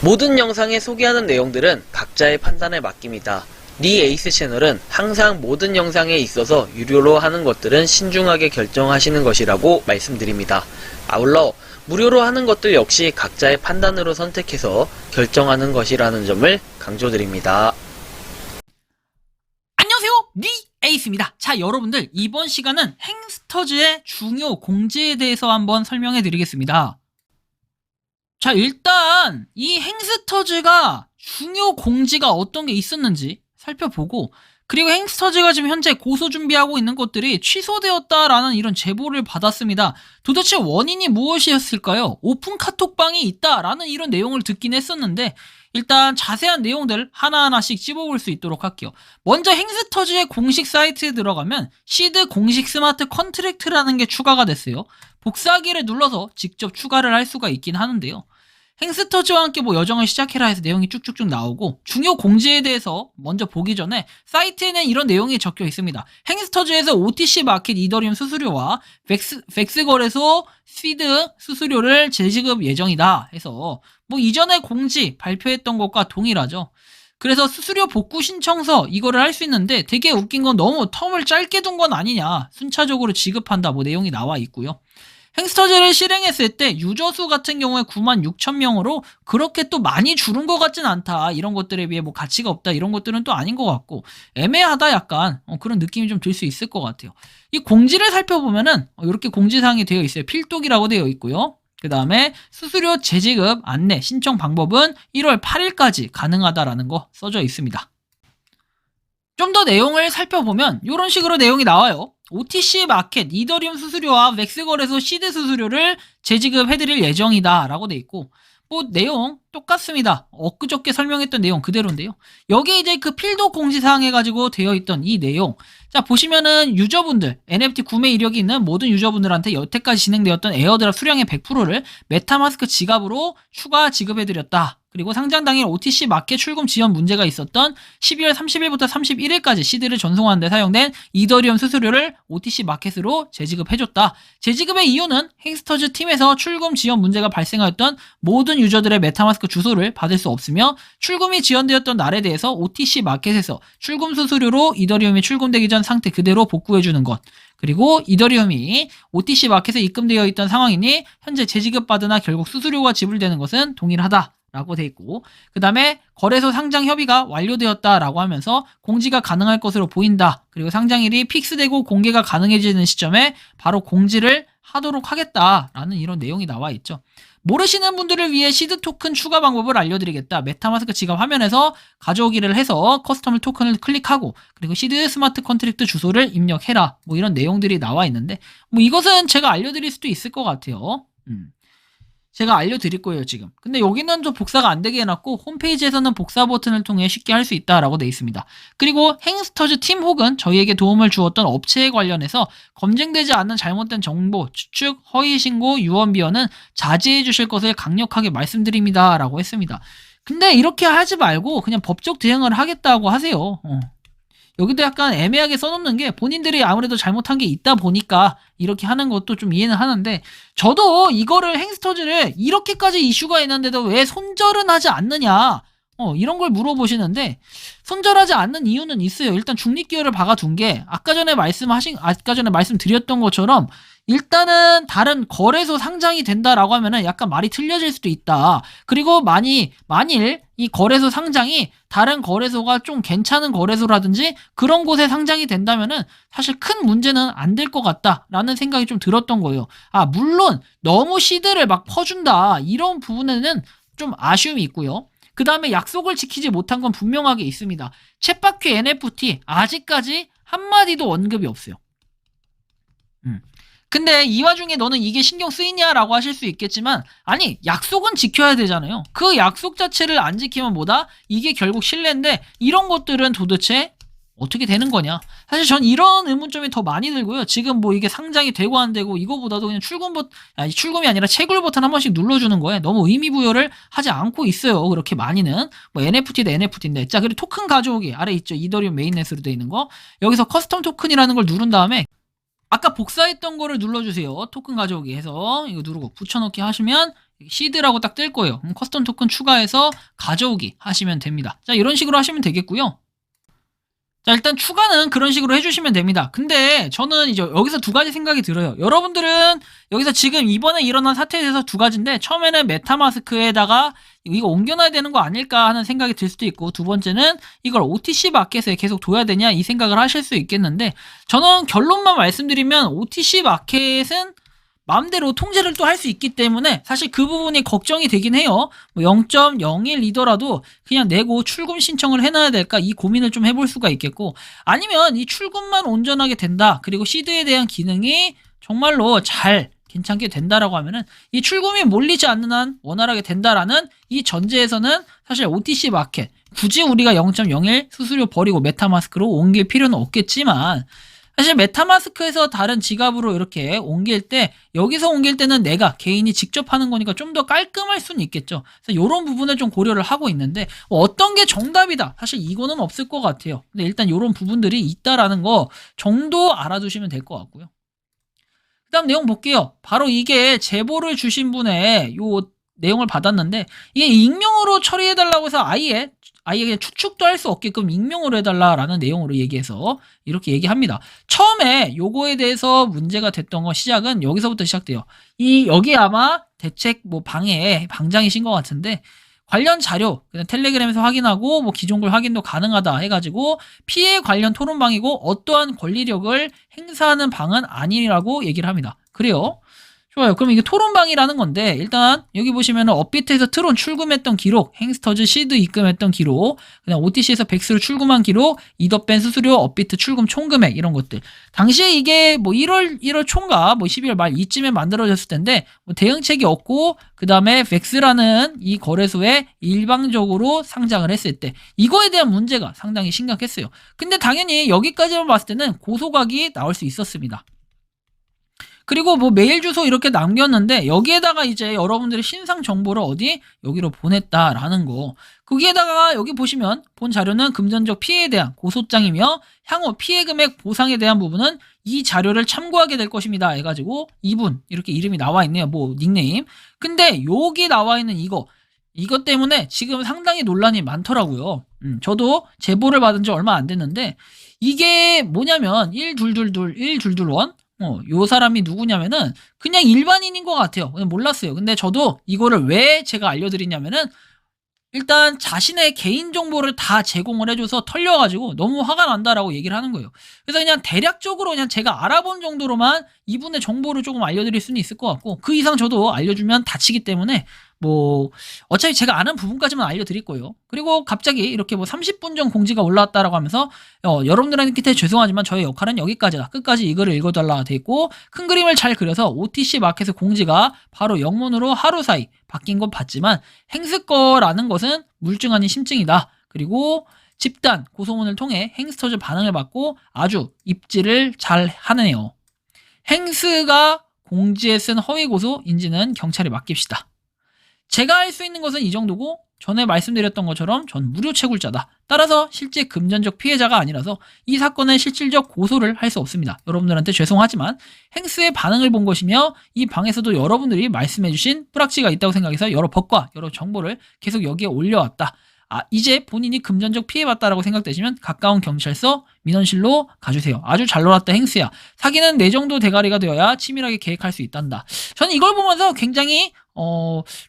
모든 영상에 소개하는 내용들은 각자의 판단에 맡깁니다. 니 에이스 채널은 항상 모든 영상에 있어서 유료로 하는 것들은 신중하게 결정하시는 것이라고 말씀드립니다. 아울러 무료로 하는 것들 역시 각자의 판단으로 선택해서 결정하는 것이라는 점을 강조드립니다. 안녕하세요, 니 에이스입니다. 자, 여러분들, 이번 시간은 행스터즈의 중요 공지에 대해서 한번 설명해 드리겠습니다. 자, 일단 이 행스터즈가 중요 공지가 어떤 게 있었는지 살펴보고, 그리고 행스터즈가 지금 현재 고소 준비하고 있는 것들이 취소되었다라는 이런 제보를 받았습니다. 도대체 원인이 무엇이었을까요? 오픈 카톡방이 있다라는 이런 내용을 듣긴 했었는데, 일단 자세한 내용들 하나하나씩 찝어볼 수 있도록 할게요. 먼저 행스터즈의 공식 사이트에 들어가면 시드 공식 스마트 컨트랙트라는 게 추가가 됐어요. 복사하기를 눌러서 직접 추가를 할 수가 있긴 하는데요. 행스터즈와 함께 여정을 시작해라 해서 내용이 쭉쭉쭉 나오고, 중요 공지에 대해서 먼저 보기 전에 사이트에는 이런 내용이 적혀 있습니다. 행스터즈에서 OTC 마켓 이더리움 수수료와 벡스 거래소 시드 수수료를 재지급 예정이다 해서 이전에 공지 발표했던 것과 동일하죠. 그래서 수수료 복구 신청서 이거를 할 수 있는데, 되게 웃긴 건 너무 텀을 짧게 둔 건 아니냐, 순차적으로 지급한다 내용이 나와 있고요. 행스터즈를 실행했을 때 유저 수 같은 경우에 96,000명으로 그렇게 또 많이 줄은 것 같진 않다, 이런 것들에 비해 가치가 없다, 이런 것들은 또 아닌 것 같고, 애매하다, 약간 그런 느낌이 좀 들 수 있을 것 같아요. 이 공지를 살펴보면은 이렇게 공지사항이 되어 있어요. 필독이라고 되어 있고요. 그 다음에 수수료 재지급 안내 신청 방법은 1월 8일까지 가능하다라는 거 써져 있습니다. 좀 더 내용을 살펴보면 이런 식으로 내용이 나와요. OTC 마켓 이더리움 수수료와 벡스 거래소 시드 수수료를 재지급해드릴 예정이다 라고 돼 있고, 내용 똑같습니다. 엊그저께 설명했던 내용 그대로인데요. 여기에 이제 그 필독 공지사항 해가지고 되어 있던 이 내용, 자 보시면은 유저분들, NFT 구매 이력이 있는 모든 유저분들한테 여태까지 진행되었던 에어드랍 수량의 100%를 메타마스크 지갑으로 추가 지급해드렸다. 그리고 상장 당일 OTC 마켓 출금 지연 문제가 있었던 12월 30일부터 31일까지 시드를 전송하는 데 사용된 이더리움 수수료를 OTC 마켓으로 재지급해줬다. 재지급의 이유는 행스터즈 팀에서 출금 지연 문제가 발생하였던 모든 유저들의 메타마스크 주소를 받을 수 없으며, 출금이 지연되었던 날에 대해서 OTC 마켓에서 출금 수수료로 이더리움이 출금되기 전 상태 그대로 복구해주는 것, 그리고 이더리움이 OTC 마켓에 입금되어 있던 상황이니 현재 재지급받으나 결국 수수료가 지불되는 것은 동일하다 라고 돼 있고, 그 다음에 거래소 상장 협의가 완료되었다라고 하면서 공지가 가능할 것으로 보인다. 그리고 상장일이 픽스되고 공개가 가능해지는 시점에 바로 공지를 하도록 하겠다라는 이런 내용이 나와 있죠. 모르시는 분들을 위해 시드 토큰 추가 방법을 알려드리겠다. 메타마스크 지갑 화면에서 가져오기를 해서 커스텀 토큰을 클릭하고, 그리고 시드 스마트 컨트랙트 주소를 입력해라. 이런 내용들이 나와 있는데, 이것은 제가 알려드릴 수도 있을 것 같아요. 제가 알려드릴 거예요, 지금. 근데 여기는 좀 복사가 안 되게 해놨고, 홈페이지에서는 복사 버튼을 통해 쉽게 할 수 있다라고 돼 있습니다. 그리고 행스터즈 팀 혹은 저희에게 도움을 주었던 업체에 관련해서 검증되지 않는 잘못된 정보, 추측, 허위 신고, 유언 비어는 자제해 주실 것을 강력하게 말씀드립니다 라고 했습니다. 근데 이렇게 하지 말고 그냥 법적 대응을 하겠다고 하세요. 여기도 약간 애매하게 써놓는 게, 본인들이 아무래도 잘못한 게 있다 보니까 이렇게 하는 것도 좀 이해는 하는데, 저도 이거를 행스터즈를 이렇게까지 이슈가 있는데도 왜 손절은 하지 않느냐, 이런 걸 물어보시는데, 손절하지 않는 이유는 있어요. 일단 중립기여를 박아둔 게, 아까 전에 말씀드렸던 것처럼 일단은 다른 거래소 상장이 된다라고 하면은 약간 말이 틀려질 수도 있다. 그리고 만일 이 거래소 상장이 다른 거래소가 좀 괜찮은 거래소라든지 그런 곳에 상장이 된다면은 사실 큰 문제는 안 될 것 같다라는 생각이 좀 들었던 거예요. 물론 너무 시드를 막 퍼준다, 이런 부분에는 좀 아쉬움이 있고요. 그 다음에 약속을 지키지 못한 건 분명하게 있습니다. 챗바퀴 NFT 아직까지 한마디도 언급이 없어요. 근데 이 와중에 너는 이게 신경 쓰이냐라고 하실 수 있겠지만, 아니, 약속은 지켜야 되잖아요. 그 약속 자체를 안 지키면 이게 결국 신뢰인데, 이런 것들은 도대체 어떻게 되는 거냐. 사실 전 이런 의문점이 더 많이 들고요. 지금 이게 상장이 되고 안 되고, 이거보다도 그냥 출금이 아니라 채굴 버튼 한 번씩 눌러주는 거에 너무 의미 부여를 하지 않고 있어요. 그렇게 많이는. NFT도 NFT인데. 자, 그리고 토큰 가져오기 아래 있죠. 이더리움 메인넷으로 되어 있는 거. 여기서 커스텀 토큰이라는 걸 누른 다음에 아까 복사했던 거를 눌러주세요. 토큰 가져오기 해서 이거 누르고 붙여넣기 하시면 시드라고 딱 뜰 거예요. 그럼 커스텀 토큰 추가해서 가져오기 하시면 됩니다. 자, 이런 식으로 하시면 되겠고요. 자, 일단 추가는 그런 식으로 해주시면 됩니다. 근데 저는 이제 여기서 두 가지 생각이 들어요. 여러분들은 여기서 지금 이번에 일어난 사태에 대해서 두 가지인데, 처음에는 메타마스크에다가 이거 옮겨놔야 되는 거 아닐까 하는 생각이 들 수도 있고, 두 번째는 이걸 OTC 마켓에 계속 둬야 되냐 이 생각을 하실 수 있겠는데, 저는 결론만 말씀드리면 OTC 마켓은 마음대로 통제를 또 할 수 있기 때문에 사실 그 부분이 걱정이 되긴 해요. 뭐 0.01이더라도 그냥 내고 출금 신청을 해놔야 될까, 이 고민을 좀 해볼 수가 있겠고, 아니면 이 출금만 온전하게 된다, 그리고 시드에 대한 기능이 정말로 잘 괜찮게 된다라고 하면은, 이 출금이 몰리지 않는 한 원활하게 된다라는 이 전제에서는 사실 OTC 마켓, 굳이 우리가 0.01 수수료 버리고 메타마스크로 옮길 필요는 없겠지만, 사실 메타마스크에서 다른 지갑으로 이렇게 옮길 때, 여기서 옮길 때는 내가 개인이 직접 하는 거니까 좀 더 깔끔할 수는 있겠죠. 그래서 이런 부분을 좀 고려를 하고 있는데, 어떤 게 정답이다, 사실 이거는 없을 것 같아요. 근데 일단 이런 부분들이 있다라는 거 정도 알아두시면 될 것 같고요. 그 다음 내용 볼게요. 바로 이게 제보를 주신 분의 요 내용을 받았는데, 이게 익명으로 처리해달라고 해서 아예 그냥 추측도 할 수 없게끔 익명으로 해달라라는 내용으로 얘기해서 이렇게 얘기합니다. 처음에 요거에 대해서 문제가 됐던 거, 시작은 여기서부터 시작돼요. 여기 아마 대책 뭐 방장이신 것 같은데, 관련 자료 그냥 텔레그램에서 확인하고 뭐 기존 글 확인도 가능하다 해가지고 피해 관련 토론방이고 어떠한 권리력을 행사하는 방은 아니라고 얘기를 합니다. 그래요. 좋아요. 그럼 이게 토론방이라는 건데, 일단 여기 보시면은 업비트에서 트론 출금했던 기록, 행스터즈 시드 입금했던 기록, 그냥 OTC에서 백스로 출금한 기록, 이더밴 수수료, 업비트 출금 총금액, 이런 것들. 당시에 이게 뭐 1월 총과 뭐 12월 말 이쯤에 만들어졌을 텐데, 뭐 대응책이 없고, 그 다음에 백스라는 이 거래소에 일방적으로 상장을 했을 때, 이거에 대한 문제가 상당히 심각했어요. 근데 당연히 여기까지만 봤을 때는 고소각이 나올 수 있었습니다. 그리고 뭐 메일 주소 이렇게 남겼는데, 여기에다가 이제 여러분들의 신상 정보를 여기로 보냈다라는 거. 거기에다가 여기 보시면 본 자료는 금전적 피해에 대한 고소장이며, 향후 피해 금액 보상에 대한 부분은 이 자료를 참고하게 될 것입니다 해가지고 이분 이렇게 이름이 나와 있네요. 뭐 닉네임. 근데 여기 나와 있는 이것 때문에 지금 상당히 논란이 많더라고요. 저도 제보를 받은 지 얼마 안 됐는데, 이게 뭐냐면 1221 요 사람이 누구냐면은 그냥 일반인인 것 같아요. 그냥 몰랐어요. 근데 저도 이거를 왜 제가 알려드리냐면은, 일단 자신의 개인정보를 다 제공을 해줘서 털려가지고 너무 화가 난다라고 얘기를 하는 거예요. 그래서 그냥 대략적으로 그냥 제가 알아본 정도로만 이분의 정보를 조금 알려드릴 수는 있을 것 같고, 그 이상 저도 알려주면 다치기 때문에 뭐 어차피 제가 아는 부분까지만 알려드릴 거예요. 그리고 갑자기 이렇게 뭐 30분 전 공지가 올라왔다라고 하면서 여러분들한테 죄송하지만 저의 역할은 여기까지다, 끝까지 이거를 읽어달라 돼 있고, 큰 그림을 잘 그려서 OTC 마켓의 공지가 바로 영문으로 하루 사이 바뀐 건 봤지만, 행스 거라는 것은 물증 아닌 심증이다. 그리고 집단 고소문을 통해 행스터즈 반응을 받고 아주 입지를 잘 하네요. 행스가 공지에 쓴 허위 고소인지는 경찰에 맡깁시다. 제가 할 수 있는 것은 이 정도고, 전에 말씀드렸던 것처럼 전 무료 채굴자다. 따라서 실제 금전적 피해자가 아니라서 이 사건의 실질적 고소를 할 수 없습니다. 여러분들한테 죄송하지만 행스의 반응을 본 것이며, 이 방에서도 여러분들이 말씀해주신 뿌락지가 있다고 생각해서 여러 법과 여러 정보를 계속 여기에 올려왔다. 이제 본인이 금전적 피해봤다라고 생각되시면 가까운 경찰서, 민원실로 가주세요. 아주 잘 놀았다 행스야. 사기는 내 정도 대가리가 되어야 치밀하게 계획할 수 있단다. 저는 이걸 보면서 굉장히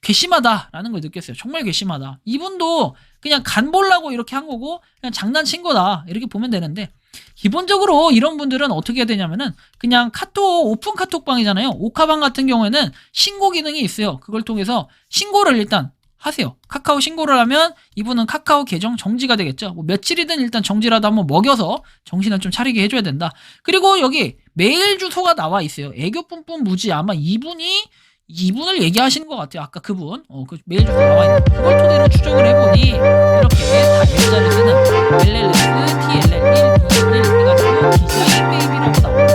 괘씸하다라는 걸 느꼈어요. 정말 괘씸하다. 이분도 그냥 간 보려고 이렇게 한 거고 그냥 장난친 거다, 이렇게 보면 되는데, 기본적으로 이런 분들은 어떻게 해야 되냐면은, 그냥 오픈 카톡방이잖아요. 오카방 같은 경우에는 신고 기능이 있어요. 그걸 통해서 신고를 일단 하세요. 카카오 신고를 하면 이분은 카카오 계정 정지가 되겠죠. 뭐 며칠이든 일단 정지라도 한번 먹여서 정신을 좀 차리게 해줘야 된다. 그리고 여기 메일 주소가 나와 있어요. 애교 뿜뿜 무지, 아마 이분을 얘기하시는 것 같아요. 아까 그분 그 메일 주소 나와 있는 그걸 토대로 추적을 해보니 이렇게 다 L자를 쓰는 LLS, TLL 1, 2, 1 해가지고 디자인 베이비라고 나옵니다.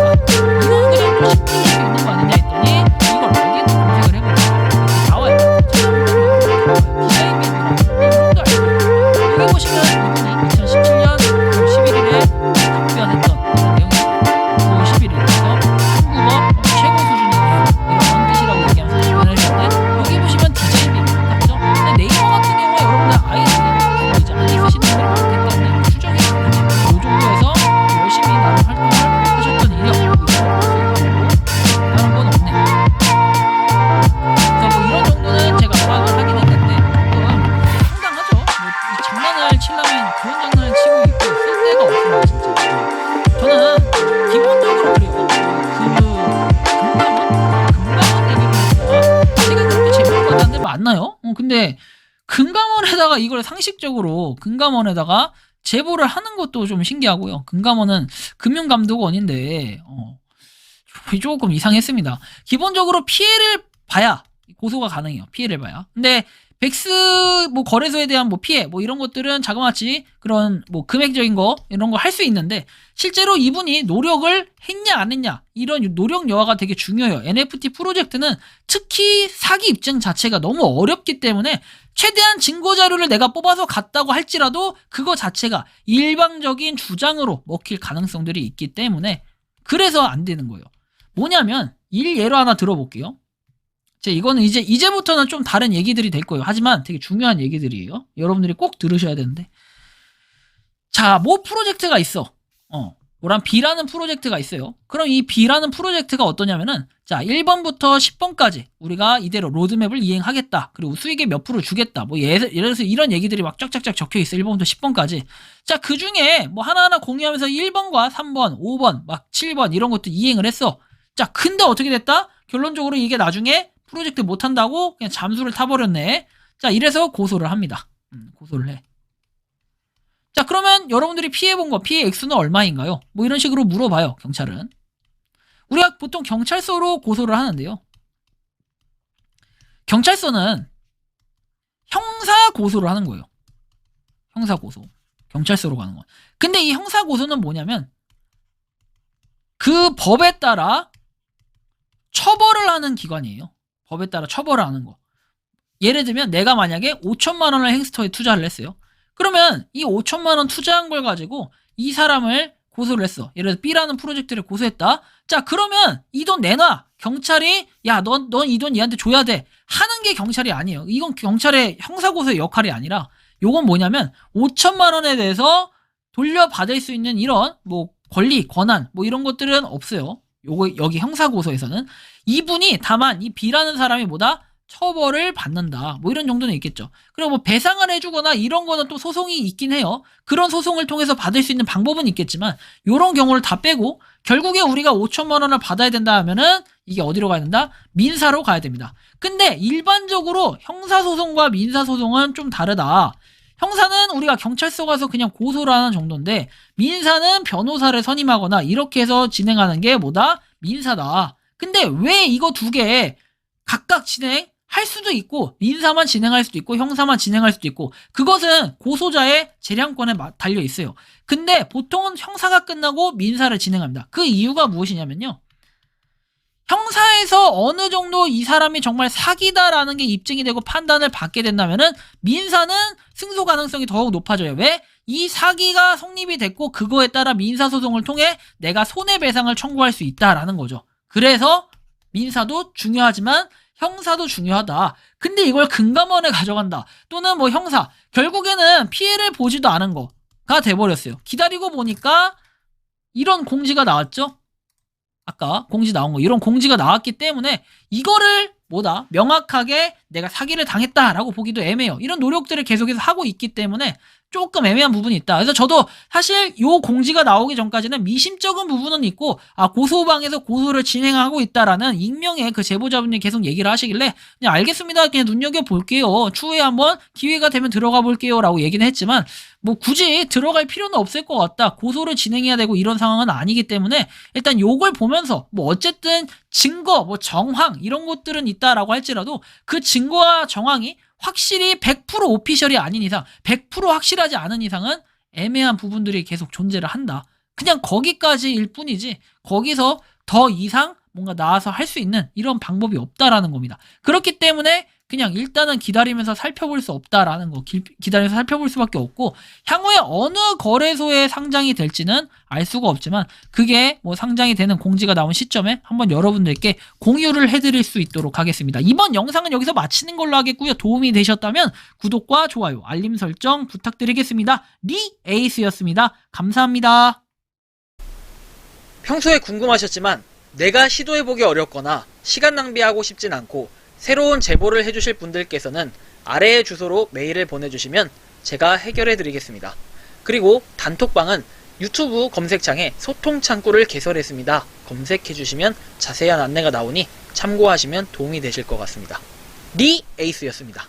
이건 그냥 좀 쉽게 있는 거 아니냐 했더니, 이걸 어디에 검색을 해보니까 나와요. 디자인 베이비라고 알고, 여기 보시면 이분이 2017년 9월 11일에 답변했던 이런 내용입니다. 9월 11일에서 한국어 최고 수준의 이런 뜻이라고 얘기하면서 답변을 했는데, 여기 보시면 좋은 장난을 치고 있고 쓸 데가 없습니다 진짜. 저는 기본적으로 그래요. 금감원 얘기를 했다가 제가 그렇게 재밌는 거 같았는데 맞나요? 근데 금감원에다가 이걸 상식적으로 금감원에다가 제보를 하는 것도 좀 신기하고요. 금감원은 금융감독원인데 조금 이상했습니다. 기본적으로 피해를 봐야 고소가 가능해요. 피해를 봐야. 근데 백스 뭐 거래소에 대한 뭐 피해 뭐 이런 것들은 자그마치 그런 뭐 금액적인 거 이런 거 할 수 있는데 실제로 이분이 노력을 했냐 안 했냐 이런 노력 여하가 되게 중요해요. NFT 프로젝트는 특히 사기 입증 자체가 너무 어렵기 때문에 최대한 증거 자료를 내가 뽑아서 갔다고 할지라도 그거 자체가 일방적인 주장으로 먹힐 가능성들이 있기 때문에 그래서 안 되는 거예요. 뭐냐면 예로 하나 들어볼게요. 이거는 이제부터는 좀 다른 얘기들이 될 거예요. 하지만 되게 중요한 얘기들이에요. 여러분들이 꼭 들으셔야 되는데. 자, 뭐 프로젝트가 있어. 뭐란 B라는 프로젝트가 있어요. 그럼 이 B라는 프로젝트가 어떠냐면은, 자, 1번부터 10번까지 우리가 이대로 로드맵을 이행하겠다. 그리고 수익의 몇 프로 주겠다. 뭐 예를 들어서 이런 얘기들이 막 쫙쫙쫙 적혀 있어. 1번부터 10번까지. 자, 그 중에 뭐 하나하나 공유하면서 1번과 3번, 5번, 막 7번 이런 것도 이행을 했어. 자, 근데 어떻게 됐다? 결론적으로 이게 나중에 프로젝트 못한다고 그냥 잠수를 타버렸네. 자, 이래서 고소를 합니다. 고소를 해. 자, 그러면 여러분들이 피해본 거, 피해 액수는 얼마인가요? 뭐 이런 식으로 물어봐요, 경찰은. 우리가 보통 경찰서로 고소를 하는데요. 경찰서는 형사 고소를 하는 거예요. 형사 고소. 경찰서로 가는 거. 근데 이 형사 고소는 뭐냐면 그 법에 따라 처벌을 하는 기관이에요. 법에 따라 처벌을 하는 거. 예를 들면 내가 만약에 5천만 원을 햄스터에 투자를 했어요. 그러면 이 5천만 원 투자한 걸 가지고 이 사람을 고소를 했어. 예를 들어서 B라는 프로젝트를 고소했다. 자, 그러면 이 돈 내놔. 경찰이 야, 넌 이 돈 얘한테 줘야 돼. 하는 게 경찰이 아니에요. 이건 경찰의 형사고소의 역할이 아니라 요건 뭐냐면 5천만 원에 대해서 돌려받을 수 있는 이런 뭐 권리, 권한 뭐 이런 것들은 없어요. 여기 형사고소에서는 이분이 다만 이 B라는 사람이 뭐다? 처벌을 받는다. 뭐 이런 정도는 있겠죠. 그리고 뭐 배상을 해주거나 이런 거는 또 소송이 있긴 해요. 그런 소송을 통해서 받을 수 있는 방법은 있겠지만 요런 경우를 다 빼고 결국에 우리가 5천만 원을 받아야 된다 하면은 이게 어디로 가야 된다? 민사로 가야 됩니다. 근데 일반적으로 형사소송과 민사소송은 좀 다르다. 형사는 우리가 경찰서 가서 그냥 고소를 하는 정도인데 민사는 변호사를 선임하거나 이렇게 해서 진행하는 게 뭐다? 민사다. 근데 왜 이거 두 개 각각 진행할 수도 있고 민사만 진행할 수도 있고 형사만 진행할 수도 있고 그것은 고소자의 재량권에 달려 있어요. 근데 보통은 형사가 끝나고 민사를 진행합니다. 그 이유가 무엇이냐면요. 형사에서 어느 정도 이 사람이 정말 사기다라는 게 입증이 되고 판단을 받게 된다면은 민사는 승소 가능성이 더욱 높아져요. 왜? 이 사기가 성립이 됐고 그거에 따라 민사소송을 통해 내가 손해배상을 청구할 수 있다라는 거죠. 그래서 민사도 중요하지만 형사도 중요하다. 근데 이걸 금감원에 가져간다. 또는 뭐 형사. 결국에는 피해를 보지도 않은 거가 돼버렸어요. 기다리고 보니까 이런 공지가 나왔죠. 아까 공지 나온 거 이런 공지가 나왔기 때문에 이거를 뭐다 명확하게 내가 사기를 당했다라고 보기도 애매해요. 이런 노력들을 계속해서 하고 있기 때문에 조금 애매한 부분이 있다. 그래서 저도 사실 요 공지가 나오기 전까지는 미심쩍은 부분은 있고 고소방에서 고소를 진행하고 있다라는 익명의 그 제보자분이 계속 얘기를 하시길래 그냥 알겠습니다. 그냥 눈여겨볼게요. 추후에 한번 기회가 되면 들어가 볼게요 라고 얘기는 했지만 뭐 굳이 들어갈 필요는 없을 것 같다. 고소를 진행해야 되고 이런 상황은 아니기 때문에 일단 요걸 보면서 뭐 어쨌든 증거, 뭐 정황 이런 것들은 있다라고 할지라도 그 증거와 정황이 확실히 100% 오피셜이 아닌 이상 100% 확실하지 않은 이상은 애매한 부분들이 계속 존재를 한다. 그냥 거기까지일 뿐이지 거기서 더 이상 뭔가 나와서 할 수 있는 이런 방법이 없다라는 겁니다. 그렇기 때문에 그냥 일단은 기다리면서 살펴볼 수 없다라는 거 기다리면서 살펴볼 수밖에 없고 향후에 어느 거래소에 상장이 될지는 알 수가 없지만 그게 뭐 상장이 되는 공지가 나온 시점에 한번 여러분들께 공유를 해드릴 수 있도록 하겠습니다. 이번 영상은 여기서 마치는 걸로 하겠고요. 도움이 되셨다면 구독과 좋아요, 알림 설정 부탁드리겠습니다. 리에이스였습니다. 감사합니다. 평소에 궁금하셨지만 내가 시도해보기 어렵거나 시간 낭비하고 싶진 않고 새로운 제보를 해주실 분들께서는 아래의 주소로 메일을 보내주시면 제가 해결해 드리겠습니다. 그리고 단톡방은 유튜브 검색창에 소통 창구를 개설했습니다. 검색해주시면 자세한 안내가 나오니 참고하시면 도움이 되실 것 같습니다. 리 에이스였습니다.